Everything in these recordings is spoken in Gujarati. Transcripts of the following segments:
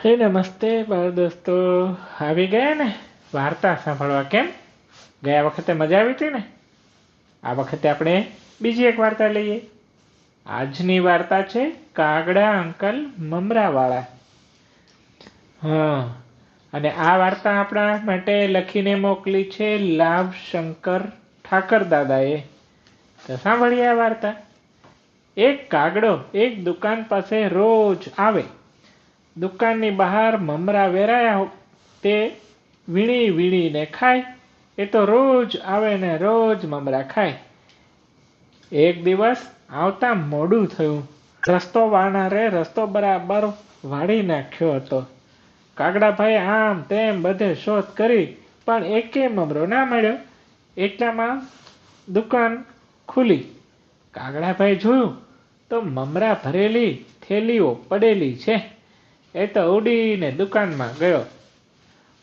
હે નમસ્તે બાળ દોસ્તો, આવી ગયા ને વાર્તા સાંભળવા? કેમ, ગયા વખતે મજા આવી હતી ને? આ વખતે આપણે બીજી એક વાર્તા લઈએ. આજની વાર્તા છે કાગડા અંકલ મમરાવાળા. હા, અને આ વાર્તા આપણા માટે લખીને મોકલી છે લાભ શંકર ઠાકર દાદાએ. તો સાંભળીએ આ વાર્તા. એક કાગડો એક દુકાન પાસે રોજ આવે. દુકાનની બહાર મમરા વેરાયા તે વીણી વીણીને ખાય. એ તો રોજ આવે ને રોજ મમરા ખાય. એક દિવસ આવતા મોડું થયું. રસ્તો વાળનારે રસ્તો બરાબર વાળી નાખ્યો હતો. કાગડાભાઈ આમ તેમ બધે શોધ કરી પણ એકે મમરો ના મળ્યો. એટલામાં દુકાન ખુલી. કાગડાભાઈ જોયું તો મમરા ભરેલી થેલીઓ પડેલી છે. એ તો ઉડીને દુકાનમાં ગયો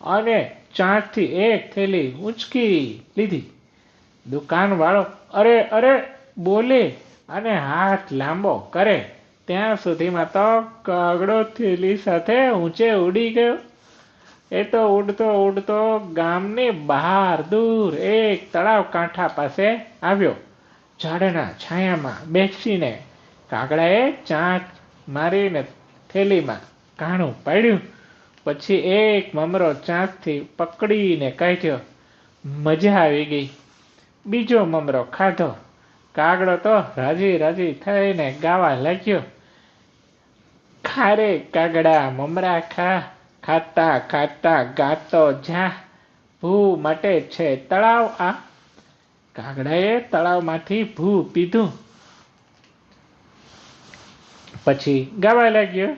અને ચાંચથી એક થેલી ઉંચકી લીધી. દુકાનવાળો અરે અરે બોલે અને હાથ લાંબો કરે ત્યાં સુધીમાં તો કાગડો થેલી સાથે ઊંચે ઉડી ગયો. એ તો ઉડતો ઉડતો ગામની બહાર દૂર એક તળાવ કાંઠા પાસે આવ્યો. ઝાડના છાયામાં બેસીને કાગડાએ ચાંચ મારીને થેલીમાં કાણું પાડ્યું. પછી એક મમરો ચાંચથી પકડીને કાઢ્યો. મજા આવી ગઈ. બીજો મમરો ખાધો. કાગડો તો રાજી રાજી થઈને ગાવા લાગ્યો. ખારે કાગડા મમરા ખા, ખાતા ખાતા ગાતો જા, ભૂ માટે છે તળાવ આ. કાગડાએ તળાવમાંથી ભૂ પીધું. પછી ગાવા લાગ્યો.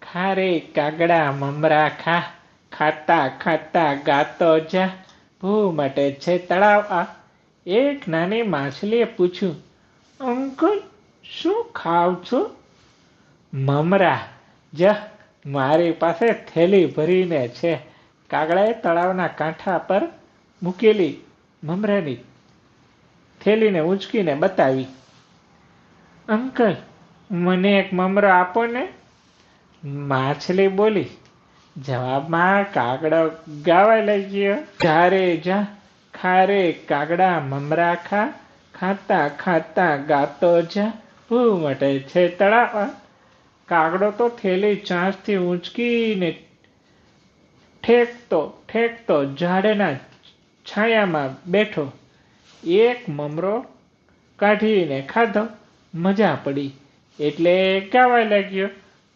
ખારે કાગડા મમરા ખા, ખાતા ખાતા ગાતો જા, ભૂ માટે છે તળાવ આ. એક નાની માછલીએ પૂછ્યું, અંકલ શું ખાવ છો? મમરા. જ મારી પાસે થેલી ભરીને છે. કાગડાએ તળાવના કાંઠા પર મૂકેલી મમરાની થેલીને ઉંચકીને બતાવી. અંકલ મને એક મમરો આપો ને, માછલી બોલી. જવાબમાં કાગડો ગાવા લાગ્યો. જા જા, ખારે કાગડા મમરા ખા, ખાતા ખાતા ગાતો જા, ભૂ માટે છે તળાવ. કાગડો તો થેલી ચાંચથી ઊંચકીને ઠેકતો ઠેકતો ઝાડના છાયામાં બેઠો. એક મમરો કાઢીને ખાધો. મજા પડી એટલે ગાવા લાગ્યો.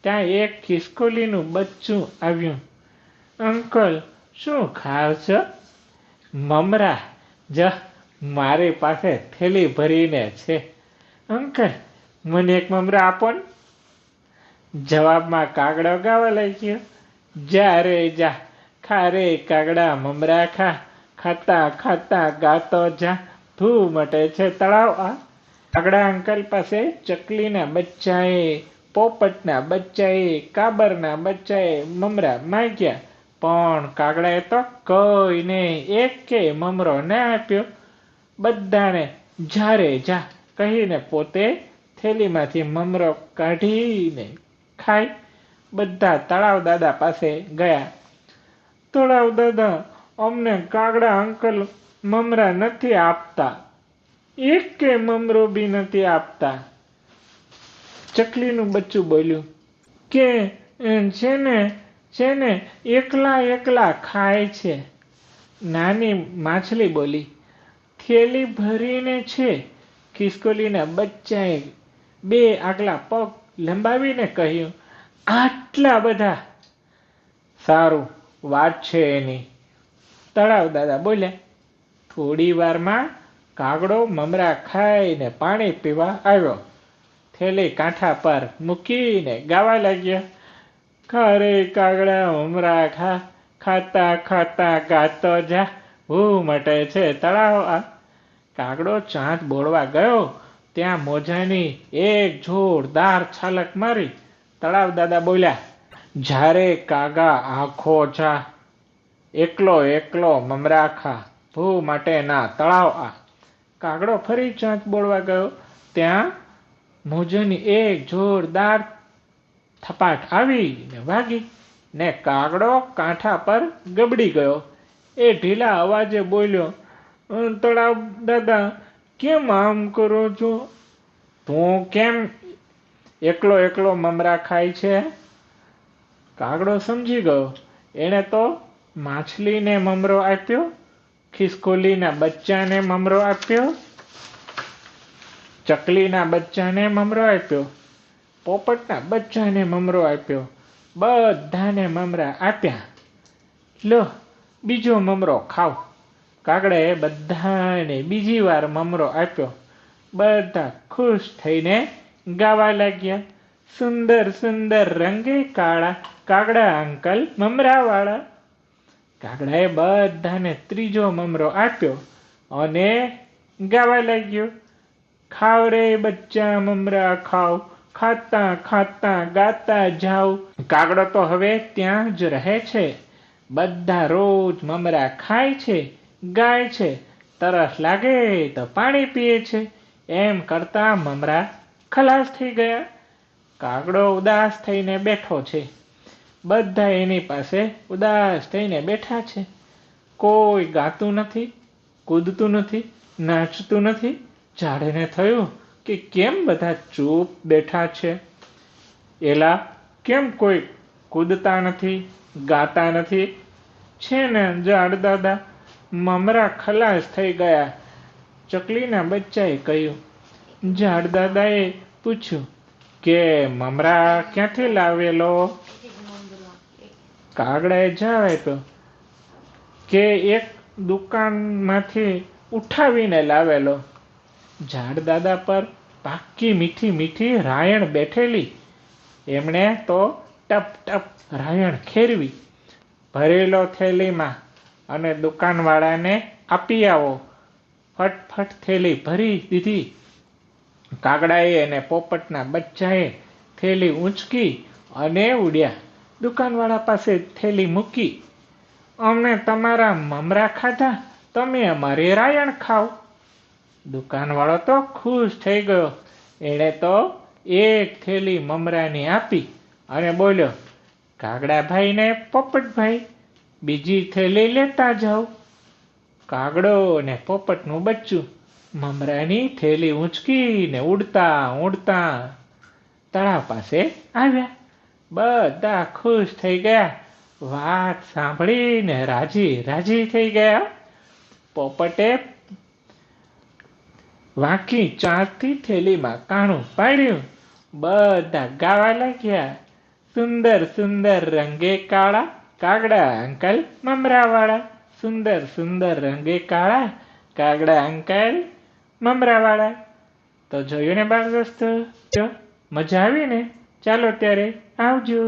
ત્યાં એક ખિસકોલીનું બચ્ચું આવ્યું. અંકલ શું ખાવ છો? મમરા. જ મારી પાસે થેલી ભરીને છે. અંકલ મને એક મમરા આપો ને. જવાબમાં કાગડો ગાવા લાગ્યો. જા રે જા, ખારે કાગડા મમરા ખા, ખાતા ખાતા ગાતો જા, ભૂ મટે છે તળાવ આ. કાગડા અંકલ પાસે ચકલીના બચ્ચાએ, પોપટના બચ્ચાએ, કાબરના બચ્ચાએ મમરા માંગ્યા પણ કાગડાએ તો કોઈને એકે મમરો ના આપ્યો. બધાને જા રે જા કહીને પોતે થેલીમાંથી મમરો કાઢીને ખાઈ. બધા તળાવ દાદા પાસે ગયા. તળાવ દાદા, અમને કાગડા અંકલ મમરા નથી આપતા, એકે મમરો બી નથી આપતા. ચકલીનું બચ્ચું બોલ્યું કે છે ને એકલા એકલા ખાય છે. નાની માછલી બોલી. થેલી ભરીને છે. ખિસકોલીના બચ્ચાએ બે આગલા પગ લંબાવીને કહ્યું, આટલા બધા? સારું, વાત છે એની. તળાવ દાદા બોલ્યા. થોડી વારમાં કાગડો મમરા ખાઈને પાણી પીવા આવ્યો. થેલી કાંઠા પર મૂકીને ગાવા લાગ્યો. ખારે કાગડા મમરા ખા, ખાતા ખાતા ગાતો જા, ભૂ મટે છે તળાવ આ. કાગડો ચાંચ બોળવા ગયો ત્યાં મોજાની એક જોરદાર છાલક મારી. તળાવ દાદા બોલ્યા, જ્યારે કાગા આખો જા, એકલો એકલો મમરા ખા, ભૂ માટે ના તળાવ આ. કાગડો ફરી ચાંચ બોળવા ગયો ત્યાં મોજાની એક જોરદાર થપાટ આવીને વાગી. ને કાગડો કાંઠા પર ગબડી ગયો. એ ઢીલા અવાજે બોલ્યો, તળાવ દાદા, કેમ આમ કરો છો? તું કેમ એકલો એકલો મમરા ખાય છે? કાગડો સમજી ગયો. એણે તો માછલીને મમરો આપ્યો, ખિસકોલીના બચ્ચાને મમરો આપ્યો, ચકલીના બચ્ચાને મમરો આપ્યો, પોપટના બચ્ચાને મમરો આપ્યો, બધાને મમરા આપ્યા. લો, બીજો મમરો ખાવ. કાગડાએ બધાને બીજી વાર મમરો આપ્યો. બધા ખુશ થઈને ગાવા લાગ્યા, સુંદર સુંદર રંગે કાળા, કાગડા અંકલ મમરાવાળા. કાગડાએ બધાને ત્રીજો મમરો આપ્યો અને ગાવા લાગ્યો, ખાવ રે બચ્ચા મમરા ખાવ, ખાતા ખાતા ગાતા જાવ. કાગડો તો હવે ત્યાં જ રહે છે. બધા રોજ મમરા ખાય છે, ગાય છે, તરસ લાગે તો પાણી પીએ છે. એમ કરતા મમરા ખલાસ થઈ ગયા. કાગડો ઉદાસ થઈને બેઠો છે. બધા એની પાસે ઉદાસ થઈને બેઠા છે. કોઈ ગાતું નથી, કૂદતું નથી, નાચતું નથી. ઝાડને થયું કે કેમ બધા ચૂપ બેઠા છે? એલા, કેમ કોઈ કૂદતા નથી, ગાતા નથી? છે ને ઝાડ દાદા, મમરા ખલાસ થઈ ગયા. ચકલીના બચ્ચાએ કહ્યું. ઝાડ દાદાએ પૂછ્યું કે મમરા ક્યાંથી લાવેલો? કાગડાએ જવાબ આપ્યો કે એક દુકાનમાંથી ઉઠાવીને લાવેલો. ઝાડ દાદા પર પાકી મીઠી મીઠી રાયણ બેઠેલી. એમણે તો ટપ ટપ રાયણ ખેરવી, ભરેલો થેલીમાં અને દુકાનવાળાને આપી આવો. ફટફટ થેલી ભરી દીધી. કાગડાએ અને પોપટના બચ્ચાએ થેલી ઊંચકી અને ઉડ્યા. દુકાનવાળા પાસે થેલી મૂકી. અમે તમારા મમરા ખાધા, તમે અમારી રાયણ ખાવ. દુકાનવાળો તો ખુશ થઈ ગયો. એણે તો એક થેલી મમરાની આપી અને બોલ્યો, કાગડાભાઈ ને પોપટભાઈ, બીજી થેલી લેતા જાઓ. કાગડો અને પોપટનું બચ્ચું મમરાની થેલી ઊંચકીને ઉડતા ઉડતા તળાવ પાસે આવ્યા. બધા ખુશ થઈ ગયા. વાત સાંભળીને રાજી રાજી થઈ ગયા. પોપટે વાંકી ચાંચથી થેલીમાં કાણું પાડ્યું. બધા ગાવા લાગ્યા, સુંદર સુંદર રંગે કાળા, કાગડા અંકલ મમરાવાળા. સુંદર સુંદર રંગે કાળા, કાગડા અંકલ મમરાવાળા. તો જોયું ને બાળ દોસ્તો, મજા આવી ને? ચાલો ત્યારે આવજો.